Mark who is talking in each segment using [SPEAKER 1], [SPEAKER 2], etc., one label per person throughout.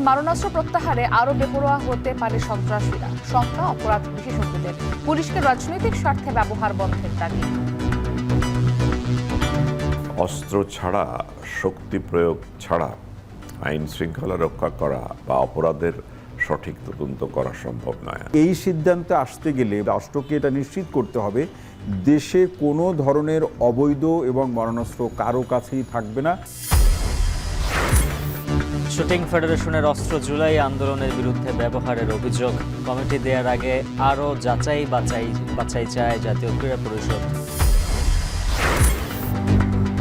[SPEAKER 1] মারণাস্ত্র প্রত্যাহারে আরো বেপরোয়া হতে পারে সন্ত্রাসীরা, শঙ্কা অপরাধ বিশেষজ্ঞদের। পুলিশকে রাজনৈতিক স্বার্থে ব্যবহার বন্ধের দাবি।
[SPEAKER 2] অস্ত্র ছাড়া, শক্তি প্রয়োগ ছাড়া আইন শৃঙ্খলা রক্ষা করা বা অপরাধের সঠিক তদন্ত করা সম্ভব নয়।
[SPEAKER 3] এই সিদ্ধান্তে আসতে গেলে রাষ্ট্রকে এটা নিশ্চিত করতে হবে দেশে কোনো ধরনের অবৈধ এবং মারণাস্ত্র কারো কাছেই থাকবে না।
[SPEAKER 4] শুটিং ফেডারেশনের অস্ত্র জুলাই আন্দোলনের বিরুদ্ধে ব্যবহারের অভিযোগ, কমিটি দেওয়ার আগে আরও যাচাই বাছাই চায় জাতীয় ক্রীড়া পরিষদ।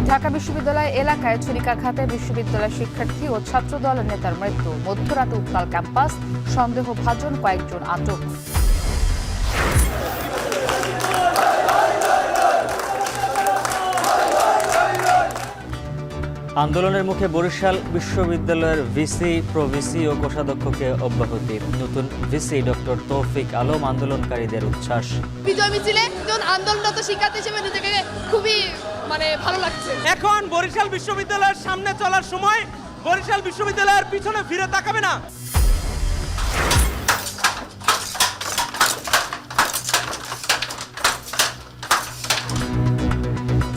[SPEAKER 1] ঢাকা বিশ্ববিদ্যালয় এলাকায় ছুরিকাঘাতে বিশ্ববিদ্যালয় শিক্ষার্থী ও ছাত্রদল নেতার মৃত্যু, মধ্যরাতে উত্তাল ক্যাম্পাস, সন্দেহভাজন কয়েকজন আটক।
[SPEAKER 4] আন্দোলনের মুখে বরিশাল বিশ্ববিদ্যালয়ের ভিসি, প্রভিসি ও কোষাধ্যক্ষকে অব্যাহতি। নতুন ভিসি ডক্টর তৌফিক আলম আন্দোলনকারীদের উচ্ছ্বাস।
[SPEAKER 5] বিজয় মিছিলে আন্দোলনরত শিক্ষার্থী হিসেবে নিজেকে খুবই ভালো লাগছে।
[SPEAKER 6] এখন বরিশাল বিশ্ববিদ্যালয়ের সামনে চলার সময় বরিশাল বিশ্ববিদ্যালয়ের পিছনে ফিরে তাকাবে না।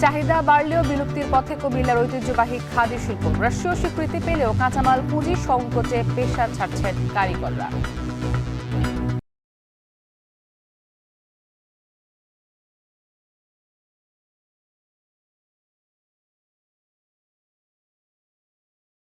[SPEAKER 1] চাহিদা বাড়লেও বিলুপ্তির পথে কুমিল্লার ঐতিহ্যবাহী খাদি শিল্প। রাষ্ট্রীয় স্বীকৃতি পেলেও কাঁচামাল পুঁজি সংকটে পেশা ছাড়ছেন কারিগররা।